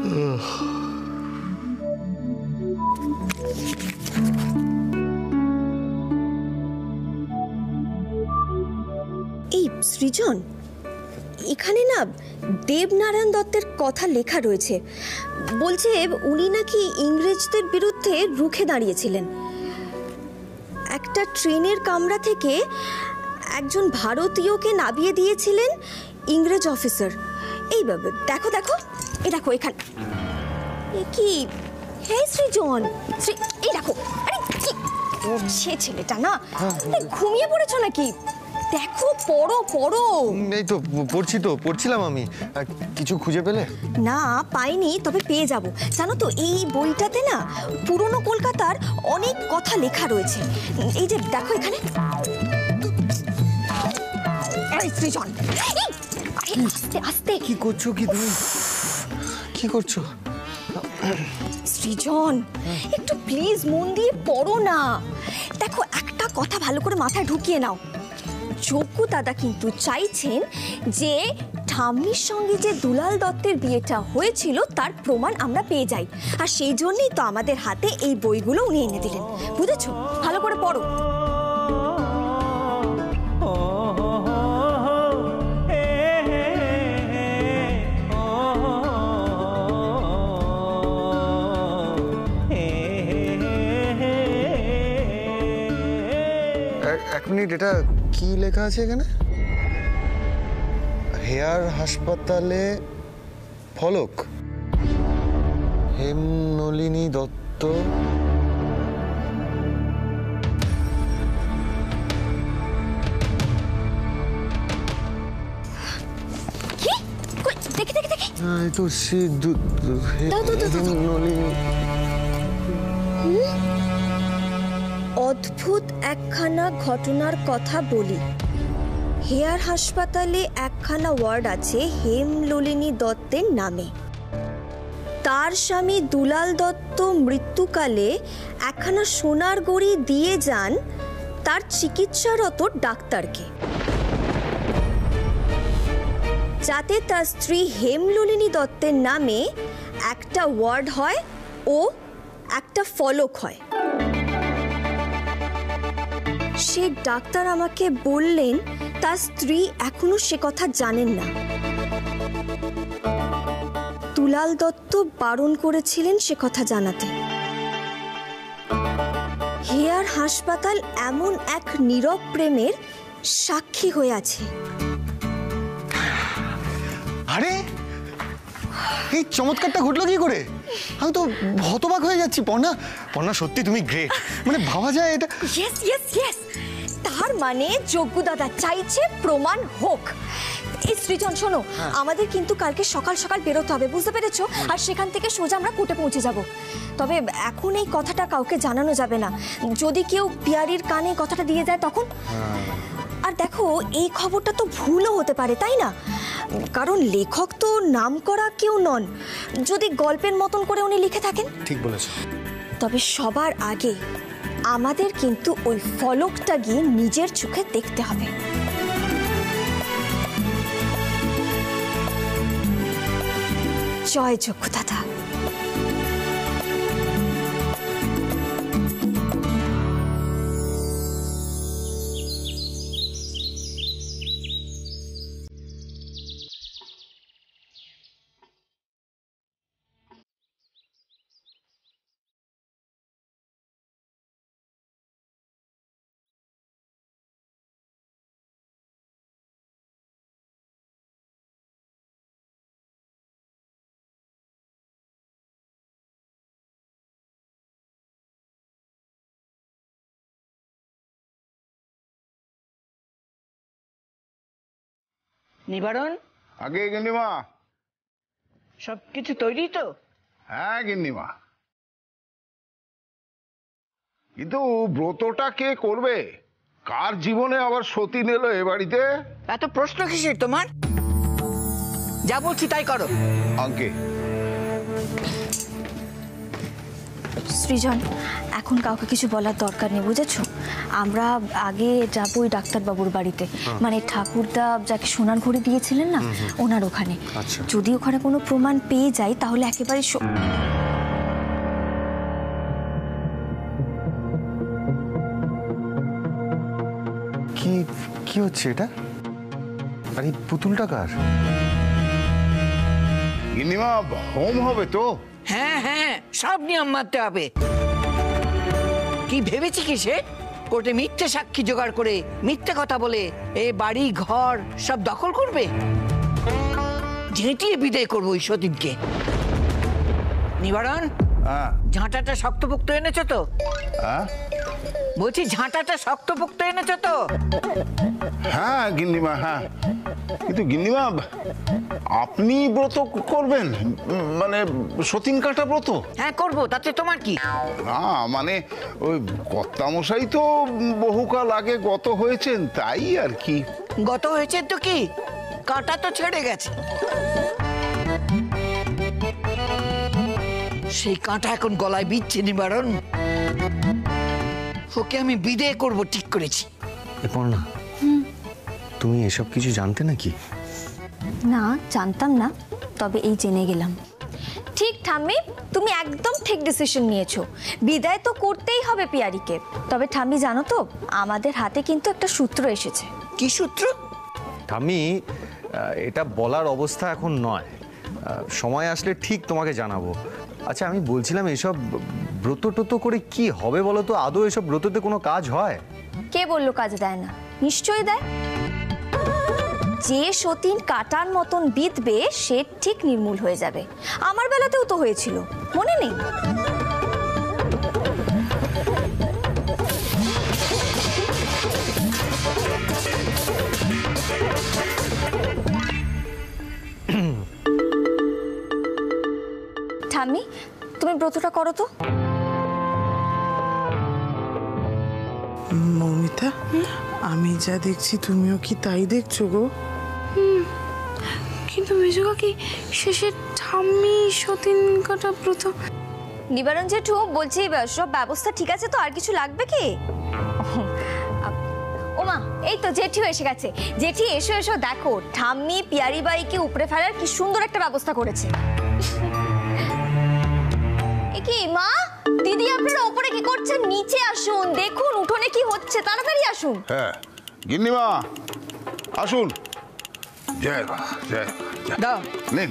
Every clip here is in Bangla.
এই সৃজন, এখানে না দেবনারায়ণ দত্তের কথা লেখা রয়েছে। বলছে উনি নাকি ইংরেজদের বিরুদ্ধে রুখে দাঁড়িয়েছিলেন। একটা ট্রেনের কামরা থেকে একজন ভারতীয়কে নামিয়ে দিয়েছিলেন ইংরেজ অফিসার। এই দেখো দেখো, এই দেখো এখানে। কি হে সৃজন, এই দেখো। আরে কি সে ছেলেটা না, ঘুমিয়ে পড়েছো নাকি? দেখো, পড়ো পড়ো। এই তো পড়ছিলাম আমি। কিছু খুঁজে পেলে? না, পাইনি, তবে পেয়ে যাব। জানো তো, এই বইটাতে না পুরনো কলকাতার অনেক কথা লেখা রয়েছে। এই যে দেখো এখানে। সৃজন, আস্তে আস্তে। কি করছো কি তুমি? কি করছো সৃজন? একটু প্লিজ মন দিয়ে পড়ো না। দেখো, একটা কথা ভালো করে মাথায় ঢুকিয়ে নাও। যোগ্য দাদা কিন্তু চাইছেন যে ঠাম্মির সঙ্গে যে দুলাল দত্তের বিয়েটা হয়েছিল তার প্রমাণ আমরা পেয়ে যাই, আর সেই জন্যই তো আমাদের হাতে এই বইগুলো উনি এনে দিলেন। বুঝেছো? ভালো করে পড়ো। এক মিনিট, এটা কি লেখা আছে এখানে? হেয়ার হাসপাতালে ফলক, হেমনলিনী দত্ত। কি? দেখি দেখি দেখি। এই তো হেমনলিনী। অদ্ভুত একখানা ঘটনার কথা বলি। হেয়ার হাসপাতালে একখানা ওয়ার্ড আছে হেমনলিনী দত্তের নামে। তার স্বামী দুলাল দত্ত মৃত্যুকালে একখানা সোনার গড়ি দিয়ে যান তার চিকিৎসারত ডাক্তারকে, যাতে তার স্ত্রী হেমনলিনী দত্তের নামে একটা ওয়ার্ড হয় ও একটা ফলক হয়। সে ডাক্তার আমাকে বললেন তার স্ত্রী এখনো সে কথা জানেন না। দুলাল দত্ত বারণ করেছিলেন সে কথা জানাতে। হেয়ার হাসপাতাল এমন এক নীরব প্রেমের সাক্ষী হয়ে আছে। আরে, এই চমৎকারটা ঘটলো কি করে? আমি তো হতবাক হয়ে যাচ্ছি। পর্ণা, সত্যি তুমি গ্রেট। মানে ভাবা যায় এটা। Yes yes yes. তার মানে যোগ্য দাদা চাইছে প্রমাণ হোক। এই সৃজন, শোনো, আমাদের কিন্তু কালকে সকাল সকাল বেরোতে হবে, বুঝতে পেরেছো? আর সেখান থেকে সোজা আমরা কোর্টে পৌঁছে যাব। তবে এখন এই কথাটা কাউকে জানানো যাবে না। যদি কেউ পিয়ারির কানে কথাটা দিয়ে যায় তখন। আর দেখো, এই খবরটা তো ভুলও হতে পারে, তাই না? কারণ লেখক তো নাম করা কেউ নন, যদি গল্পের মতন করে উনি লিখে থাকেন। ঠিক বলেছো। তবে সবার আগে আমাদের কিন্তু ওই ফলকটা গিয়ে নিজের চোখে দেখতে হবে। জয় যোগ্য দাদা। নিবারণ, আগে গিন্নিমা। সবকিছু তৈরি তো? হ্যাঁ গিন্নিমা, কিন্তু ব্রতটা কে করবে? কার জীবনে আবার সতীন এলো এ বাড়িতে? এত প্রশ্ন কিসের তোমার? যা বলছি তাই করো। আঙ্কে, সৃজন, এখন কাউকে কিছু বলার দরকার নেই, বুঝেছো? আমরা আগে যাবো ওই ডাক্তারবাবুর বাড়িতে, মানে ঠাকুরদা যাকে সোনার ঘড়ি দিয়েছিলেন না, ওনার ওখানে। যদি ওখানে কোনো প্রমাণ পেয়ে যাই তাহলে একেবারে কি হচ্ছে এটা? আর এই পুতুলটা কার? গিন্নিমা, হোম হবে তো? হ্যাঁ হ্যাঁ, সব নিয়ম মানতে হবে। কি ভেবেছি কি সে? কোর্টে মিথ্যে সাক্ষী জোগাড় করে মিথ্যে কথা বলে এ বাড়ি ঘর সব দখল করবে? ঝেঁটিয়ে বিদায় করবো ওই সতীনকে। নিবারণ, ঝাঁটাটা শক্তপোক্ত এনেছো তো? বলছি ঝাঁটাটা শক্তপোক্ত এনেছো তো? হ্যাঁ গিন্নিমা, হ্যাঁ। কিন্তু গিন্নিমা, আপনি ব্রত করবেন? মানে সতীনকাটা ব্রত? হ্যাঁ করবো, তাতে তোমার কি? না মানে ওই কর্তামশাই তো বহুকাল আগে গত হয়েছেন, তাই আর কি। গত হয়েছে তো কি, কাঁটা তো ছেড়ে গেছে। সেই কাঁটা এখন গলায় বিচ্ছে নিবারণ। ওকে আমি বিদায় করব ঠিক করেছি। না, তুমি এসব কিছু জানতে নাকি? না, জানতাম না, তবে এই জেনে গেলাম। ঠিক ঠাম্মি, তুমি একদম ঠিক ডিসিশন নিয়েছো। বিদায় তো করতেই হবে পিয়ারিকে। তবে ঠাম্মি জানো তো, আমাদের হাতে কিন্তু একটা সূত্র এসেছে। কি সূত্র? ঠাম্মি, এটা বলার অবস্থা এখন নয়, সময় আসলে ঠিক তোমাকে জানাবো। আচ্ছা, আমি বলছিলাম এসব ব্রত টত করে কি হবে বলো তো? আদৌ এসব ব্রততে কোনো কাজ হয়? কে বললো কাজ দেয় না? নিশ্চয়ই দেয়। যে সতীন কাটার মতন বিধবে সে ঠিক নির্মূল হয়ে যাবে। আমার বেলাতেও তো হয়েছিল, মনে নেই? ঠাম্মি, তুমি ব্রতটা করো তো। মৌমিতা, আমি যা দেখছি তুমিও কি তাই দেখছো গো? কিন্তু মেজো কি শেষে ঠাম্মি সতীন কাটা ব্রত? নিবারণ জেঠু, বলছি সব ব্যবস্থা ঠিক আছে তো? আর কিছু লাগবে কি? ওমা, এই তো জেঠি এসে গেছে। জেঠি, এসো এসো, দেখো ঠাম্মি পিয়ারি বাইকে উপরে ফেলার কি সুন্দর একটা ব্যবস্থা করেছে। কি মা, দিদি আপনারা উপরে কি করছেন? নিচে আসুন, দেখুন উঠোনে কি হচ্ছে, তাড়াতাড়ি আসুন। হ্যাঁ গিন্নিমা, আসুন। জয় জয়। দাও, নিন,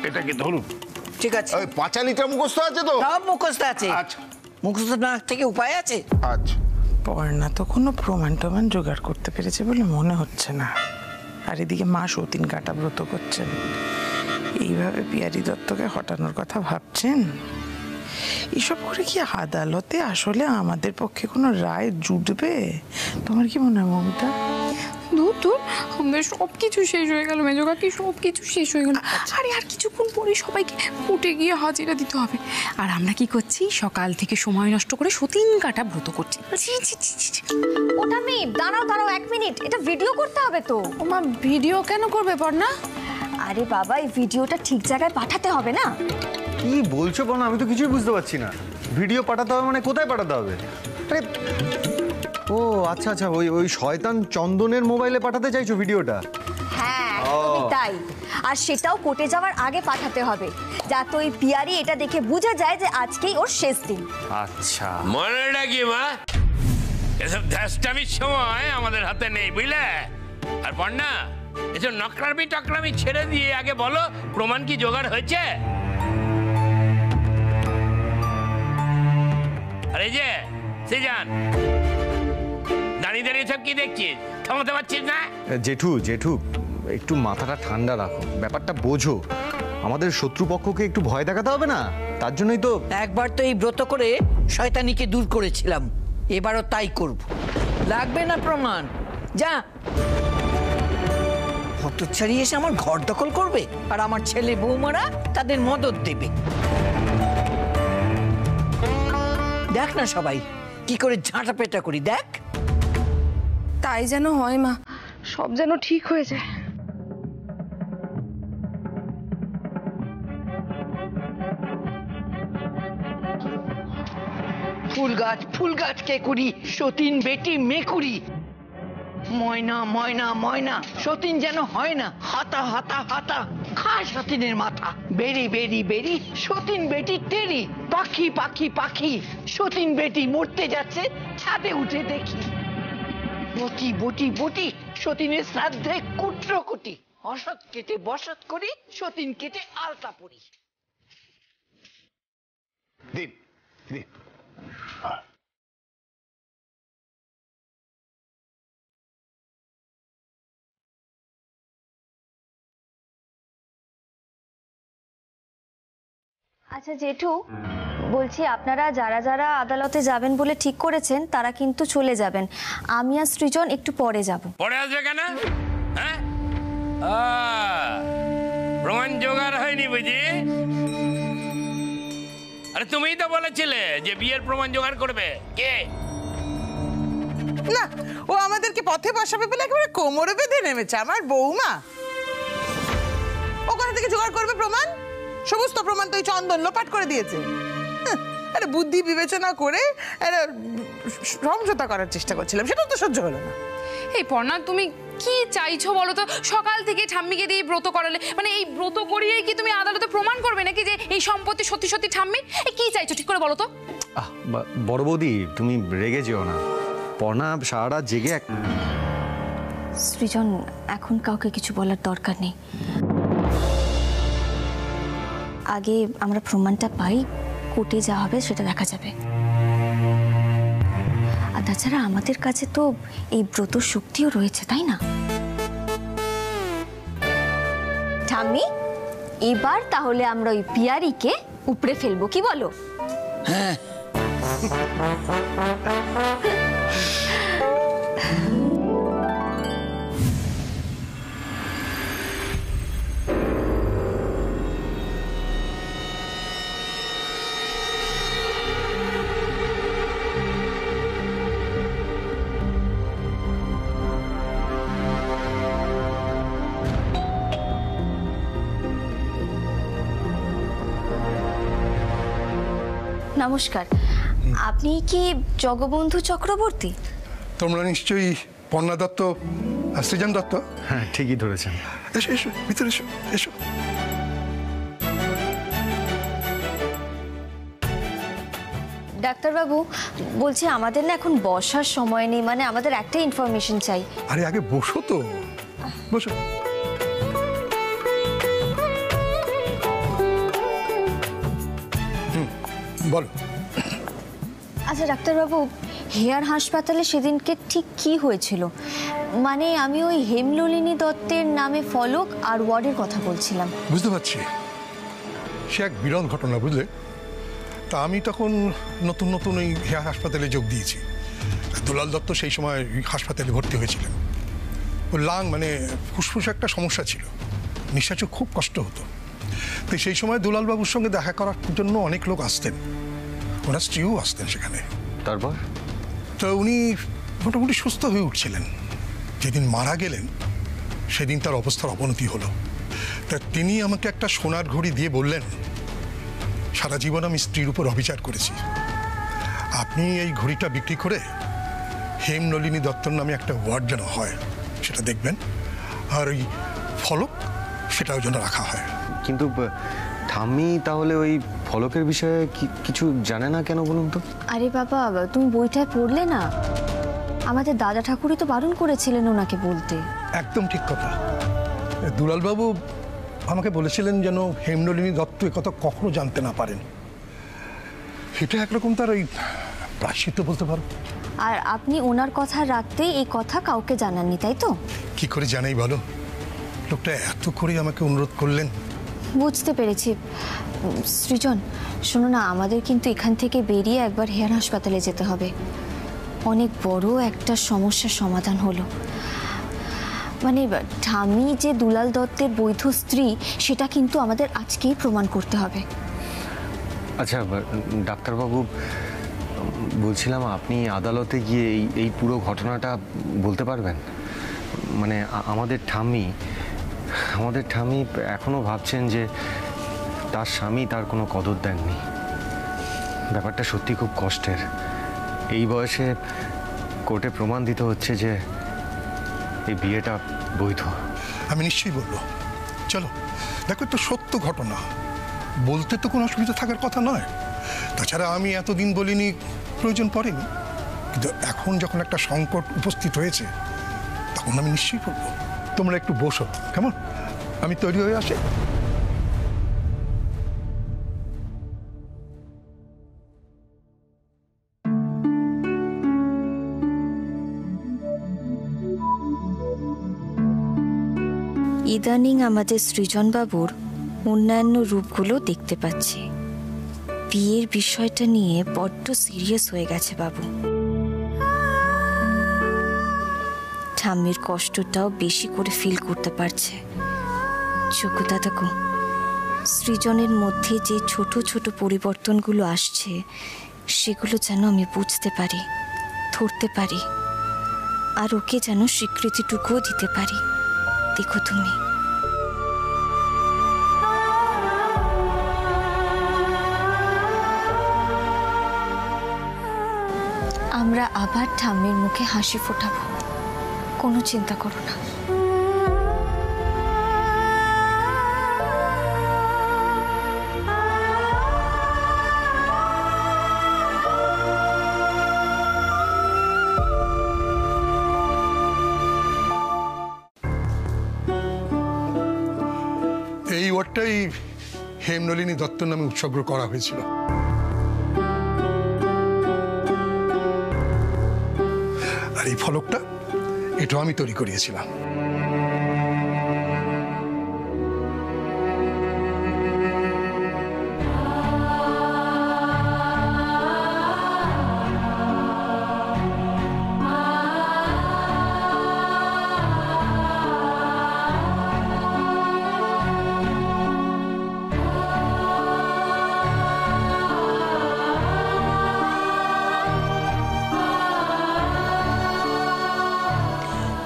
এটা কি ধরুন। ঠিক আছে। ওই পাঁচালিটা মুখস্থ আছে তো? সব মুখস্থ আছে। আচ্ছা, মুখস্থ না থেকে উপায় আছে? আচ্ছা। পর্ণা তো কোনো প্রমাণ টমান জোগাড় করতে পেরেছে বলে মনে হচ্ছে না। আর এদিকে মা সতীন কাটা ব্রত করছেন। এইভাবে পিয়ারি দত্তকে হটানোর কথা ভাবছেন? এসব করে কি আদালতে আসলে আমাদের পক্ষে কোনো রায় জুটবে? তোমার কি মনে হয় মমতা? দূর, আমাদের সব কিছু শেষ হয়ে গেল মেজো কাকি, সব কিছু শেষ হয়ে গেল। আরে আর কিছুক্ষণ পরে সবাইকে কোর্টে গিয়ে হাজিরা দিতে হবে। আর আমরা কি করছি? সকাল থেকে সময় নষ্ট করে সতীন কাটা ব্রত করছি। ওটা আমি, দাঁড়াও দাঁড়াও 1 মিনিট, এটা ভিডিও করতে হবে তো। ওমা, ভিডিও কেন করবে পর্ণা? আরে বাবা, এই ভিডিওটা ঠিক জায়গায় পাঠাতে হবে না? কি বলছো বলো? আমি তো কিছুই বুঝতে পারছি না। ভিডিও পাঠাতে হবে মানে কোথায় পাঠাতে হবে? আরে ও আচ্ছা আচ্ছা, ওই শয়তান চন্দনের মোবাইলে পাঠাতে চাইছো ভিডিওটা? হ্যাঁ, একদমই তাই। আর সেটাও কোর্টে যাওয়ার আগে পাঠাতে হবে, যাতে ওই পিয়ারি এটা দেখে বোঝা যায় যে আজকেই ওর শেষ দিন। আচ্ছা, মনে রাখি মা, এসব ধ্যাসটামির সময় আমাদের হাতে নেই, বুঝলে? আর পর্ণা, এসব নকরামি টকরামি ছেড়ে দিয়ে আগে বলো প্রমাণ কি জোগাড় হয়েছে? আরে যে সৃজন, দাঁড়িয়ে দাঁড়িয়ে সব কি দেখছিস? থামাতে পারছিস না? জেঠু জেঠু, একটু মাথাটা ঠান্ডা রাখো, ব্যাপারটা বোঝো। আমাদের শত্রুপক্ষকে একটু ভয় দেখাতে হবে না? তার জন্যই তো একবার তো এই ব্রত করে শয়তানিকে দূর করেছিলাম, এবারও তাই করব। লাগবে না প্রমাণ, যা। হতচ্ছাড়ি এসে আমার ঘর দখল করবে আর আমার ছেলে বৌমারা তাদের মদত দেবে। দেখ না সবাই কি করে ঝাঁটা পেটা করি, দেখ। তাই যেন হয় মা, সব যেন ঠিক হয়ে যায়। ফুল গাছ কেকুরি, সতীন বেটি মেকুরি। ময়না ময়না ময়না, সতীন যেন হয় না। হাতা হাতা হাতা, খা সতীনের মাথা। বেরি বেরি বেরি, সতীন বেটি টেরি। পাখি পাখি পাখি, সতীন বেটি মরতে যাচ্ছে, ছাদে উঠে দেখি। বটি বটি বটি, সতীনের শ্রাদ্ধে কুট্র কুটি। অসৎ কেটে বসত করি, সতীন কেটে আলতা পরি। দিন দিন। আচ্ছা জেঠু, বলছি আপনারা যারা যারা আদালতে যাবেন বলে ঠিক করেছেন তারা কিন্তু চলে যাবেন। আমি আর সৃজন একটু পরে যাব। পরে আসবে কেন? হ্যাঁ, প্রমাণ জোগাড় হয়নি বুঝি? আরে তুমিই তো বলেছিলে যে বিয়ের প্রমাণ জোগাড় করবে। কে? না, ও আমাদেরকে পথে বসাবে বলে একেবারে কোমরে বেঁধে নেমেছে আমার বৌমা। ও কোথা থেকে জোগাড় করবে প্রমাণ? সমস্ত প্রমাণ তো এই চন্দন লোপাট করে দিয়েছে। আরে বুদ্ধি বিবেচনা করে সমঝোতা করার চেষ্টা করছিলাম, সেটা তো সহ্য হলো না। এই পর্ণা, তুমি কি চাইছো বলো তো? সকাল থেকে ঠাম্মিকে দিয়ে ব্রত করালে, মানে এই ব্রত করিয়েই কি তুমি আদালতে প্রমাণ করবে নাকি যে এই সম্পত্তি সত্যি সত্যি ঠাম্মির? কি চাইছো ঠিক করে বলো তো? বড় বৌদি, তুমি রেগে যেও না। পর্ণা সারা রাত জেগে সৃজন, এখন কাউকে কিছু বলার দরকার নেই। আগে আমরা প্রমাণটা পাই, কোর্টে যা হবে সেটা দেখা যাবে। আর তাছাড়া আমাদের কাছে তো এই ব্রত শক্তিও রয়েছে, তাই না? ঠাম্মি, এবার তাহলে আমরা ওই পিয়ারিকে উপড়ে ফেলবো, কি বলো? হ্যাঁ। নমস্কার, আপনি কি জগবন্ধু চক্রবর্তী? তোমরা নিশ্চয়ই পর্ণা দত্ত আর সৃজন দত্ত? হ্যাঁ, ঠিকই ধরেছেন। এসো এসো, ভিতরে এসো এসো। ডাক্তারবাবু, বলছি আমাদের না এখন বসার সময় নেই, মানে আমাদের একটা ইনফরমেশন চাই। আরে আগে বসো তো, বসো। বলো। আচ্ছা ডাক্তারবাবু, হেয়ার হাসপাতালে সেদিনকে ঠিক কি হয়েছিল? মানে আমি ওই হেমনলিনী দত্তের নামে ফলক আর ওয়ার্ডের কথা বলছিলাম। বুঝতে পারছি, সে এক বিরল ঘটনা, বুঝলে। তা আমি তখন নতুন নতুন ওই হেয়ার হাসপাতালে যোগ দিয়েছি। দুলাল দত্ত সেই সময় হাসপাতালে ভর্তি হয়েছিলেন। ওর লাং মানে ফুসফুসে একটা সমস্যা ছিল, নিঃশ্বাসে খুব কষ্ট হতো। তো সেই সময় দুলালবাবুর সঙ্গে দেখা করার জন্য অনেক লোক আসতেন, ওনার স্ত্রীও আসতেন সেখানে। তারপর তো উনি মোটামুটি সুস্থ হয়ে উঠছিলেন। যেদিন মারা গেলেন সেদিন তার অবস্থার অবনতি হলো। তা তিনি আমাকে একটা সোনার ঘড়ি দিয়ে বললেন, সারা জীবন আমি স্ত্রীর উপর অবিচার করেছি, আপনি এই ঘড়িটা বিক্রি করে হেমনলিনী দত্তর নামে একটা ওয়ার্ড যেন হয় সেটা দেখবেন, আর ওই ফলক সেটাও যেন রাখা হয়। কিন্তু ঠাম্মি তাহলে ওই ফলকের বিষয়ে কিছু জানে না কেন বলুন তো? আরে বাবা, তুমি বইটায় পড়লে না? আমাদের দাদা ঠাকুরই তো বারণ করেছিলেন ওনাকে বলতে। একদম ঠিক কথা। দুলালবাবু আমাকে বলেছিলেন যেন হেমনলিনী দত্ত এ কথা কখনো জানতে না পারেন। এটা একরকম তার ওই প্রায়শ্চিত্ত বলতে পারো। আর আপনি ওনার কথা রাখতেই এই কথা কাউকে জানাননি, তাই তো? কি করে জানাই বলো, লোকটা এত করে আমাকে অনুরোধ করলেন। বুঝতে পেরেছি। সৃজন, শোনো না, আমাদের কিন্তু এখান থেকে বেরিয়ে একবার হেয়ার হাসপাতালে যেতে হবে। অনেক বড় একটা সমস্যার সমাধান হলো। মানে ঠাম্মি যে দুলাল দত্তের বৈধ স্ত্রী সেটা কিন্তু আমাদের আজকেই প্রমাণ করতে হবে। আচ্ছা ডাক্তারবাবু, বলছিলাম আপনি আদালতে গিয়ে এই পুরো ঘটনাটা বলতে পারবেন? মানে আমাদের ঠাম্মি এখনো ভাবছেন যে তার স্বামী তার কোনো কদর দেননি। ব্যাপারটা সত্যি খুব কষ্টের। এই বয়সে কোর্টে প্রমাণ দিতে হচ্ছে যে এই বিয়েটা বৈধ। আমি নিশ্চয়ই বলবো। চলো, দেখো একটা সত্য ঘটনা, বলতে তো কোনো অসুবিধা থাকার কথা নয়। তাছাড়া আমি এতদিন বলিনি, প্রয়োজন পড়েনি, কিন্তু এখন যখন একটা সংকট উপস্থিত হয়েছে তখন আমি নিশ্চয়ই বলবো। তোমরা একটু বসো, কেমন? আমি তৈরি হয়ে আসি। ইদানিং আমাদের সৃজনবাবুর অন্যান্য রূপগুলো দেখতে পাচ্ছি। বিয়ের বিষয়টা নিয়ে বড্ড সিরিয়াস হয়ে গেছে বাবু। ঠাম্মির কষ্টটাও বেশি করে ফিল করতে পারছে। যোগ্যতা দেখো, সৃজনের মধ্যে যে ছোট ছোট পরিবর্তনগুলো আসছে সেগুলো যেন আমি বুঝতে পারি, ধরতে পারি, আর ওকে যেন স্বীকৃতিটুকুও দিতে পারি। দেখো তুমি, আমরা আবার ঠাম্মির মুখে হাসি ফোটাবো, কোনো চিন্তা করো না। এই ওয়ার্ডটাই হেমনলিনী দত্ত নামে উৎসর্গ করা হয়েছিল। আর এই ফলকটা, এটাও আমি তৈরি করিয়েছিলাম।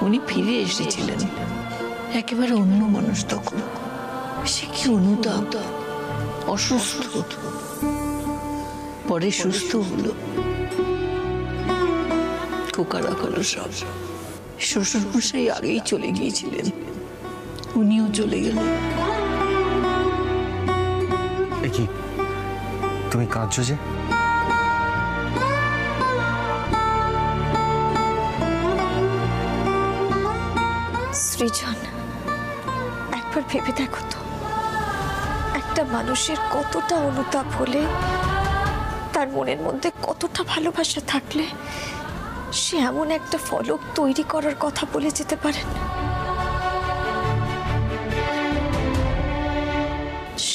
উনি ফিরে এসেছিলেন একেবারে অন্য মানুষ। তখন সে কি অনুতাপ, অসুস্থ, পরে সুস্থ হলো। খোকারা হলো সব। শ্বশুর মশাই আগেই চলে গিয়েছিলেন, উনিও চলে গেলেন। কি তুমি কাঁদছো যে? সৃজন, একবার ভেবে দেখো তো, একটা মানুষের কতটা অনুতাপ হলে, তার মনের মধ্যে কতটা ভালোবাসা থাকলে সে এমন একটা ফলক তৈরি করার কথা বলে যেতে পারেন।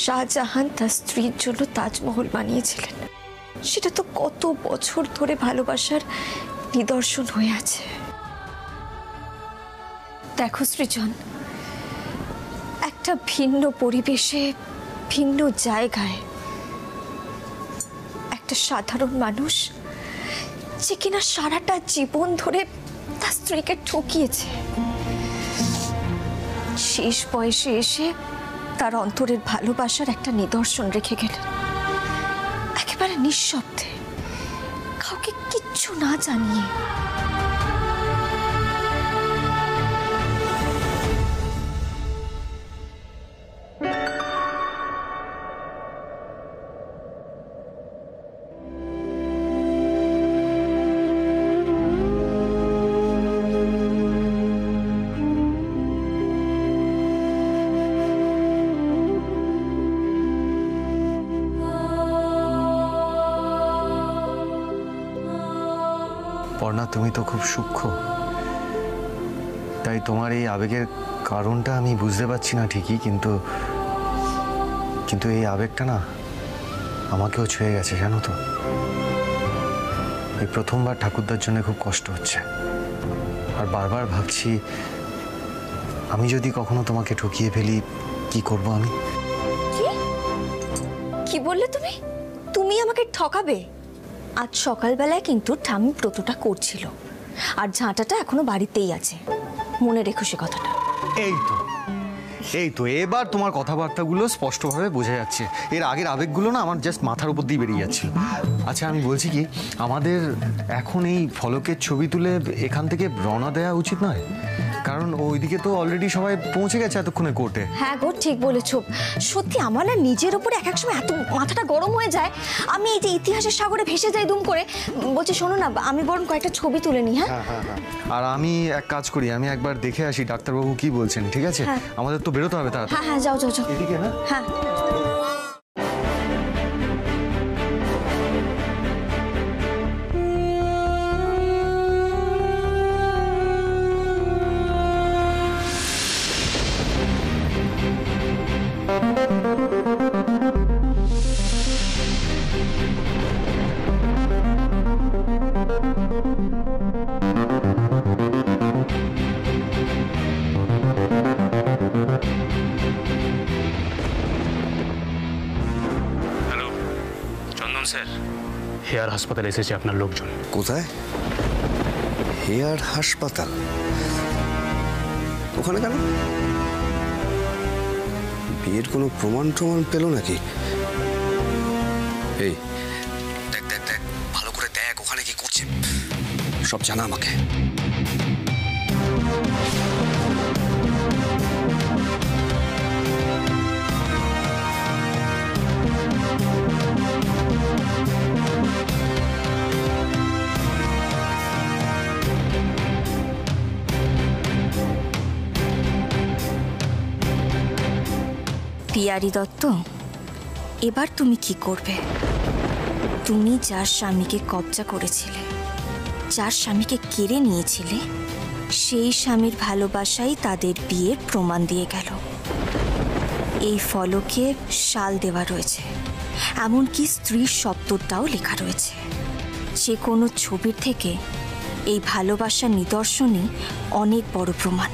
শাহজাহান তার স্ত্রীর জন্য তাজমহল বানিয়েছিলেন, সেটা তো কত বছর ধরে ভালোবাসার নিদর্শন হয়ে আছে। দেখো সৃজন, একটা ভিন্ন পরিবেশে, ভিন্ন জায়গায় একটা সাধারণ মানুষ, যে কিনা সারাটা জীবন ধরে তার স্ত্রীকে ঠকিয়েছে, শেষ বয়সে এসে তার অন্তরের ভালোবাসার একটা নিদর্শন রেখে গেলেন, একেবারে নিঃশব্দে, কাউকে কিচ্ছু না জানিয়ে। পর্ণা, তুমি তো খুব সূক্ষ্ম, তাই তোমার এই আবেগের কারণটা আমি বুঝতে পারছি না ঠিকই, কিন্তু এই আবেগটা না আমাকেও ছুঁয়ে গেছে, জানো তো। এই প্রথমবার ঠাকুরদার জন্য খুব কষ্ট হচ্ছে, আর বারবার ভাবছি আমি যদি কখনো তোমাকে ঠকিয়ে ফেলি কি করব আমি। কি বললে তুমি? তুমি আমাকে ঠকাবে? আজ সকালবেলায় কিন্তু ঠাম্মি ব্রতটা করছিল, আর ঝাঁটাটা এখনো বাড়িতেই আছে, মনে রেখো সে কথাটা। এই তো এই তো এবার তোমার কথাবার্তাগুলো স্পষ্টভাবে বোঝা যাচ্ছে। এর আগের আবেগগুলো না আমার জাস্ট মাথার উপর দিয়ে বেরিয়ে যাচ্ছিল। আচ্ছা আমি বলছি কি, আমাদের এখন এই ফলকের ছবি তুলে এখান থেকে রওনা দেওয়া উচিত নয়? কারণ ওইদিকে তো অলরেডি সবাই পৌঁছে গেছে এতক্ষণে কোর্টে। হ্যাঁ গো, ঠিক বলেছ। সত্যি আমার না নিজের ওপরে এক এক সময় এত মাথাটা গরম হয়ে যায়, আমি এই যে ইতিহাসের সাগরে ভেসে যাই দুম করে। বলছি শোনো না, আমি বরং কয়েকটা ছবি তুলে নিই। হ্যাঁ, আর আমি এক কাজ করি, আমি একবার দেখে আসি ডাক্তারবাবু কি বলছেন, ঠিক আছে? আমাদের তো বেরোতে হবে তাড়াতাড়ি। হ্যাঁ হ্যাঁ, যাও যাও যাও। এদিকে না? হ্যাঁ। স্যার, হেয়ার হাসপাতালে এসেছে আপনার লোকজন। কোথায়? হেয়ার হাসপাতাল? ওখানে কেন? বিয়ের কোনো প্রমাণ পেল নাকি? এই দেখ দেখ দেখ, ভালো করে দেখ ওখানে কি করছে, সব জানা আমাকে। পিয়ারি দত্ত, এবার তুমি কি করবে? তুমি যার স্বামীকে কবজা করেছিলে, যার স্বামীকে কেড়ে নিয়েছিলে, সেই স্বামীর ভালোবাসাই তাদের বিয়ের প্রমাণ দিয়ে গেল। এই ফলকে শাল দেওয়া রয়েছে, এমনকি স্ত্রীর শব্দটাও লেখা রয়েছে। যে কোনো ছবির থেকে এই ভালোবাসার নিদর্শনই অনেক বড় প্রমাণ।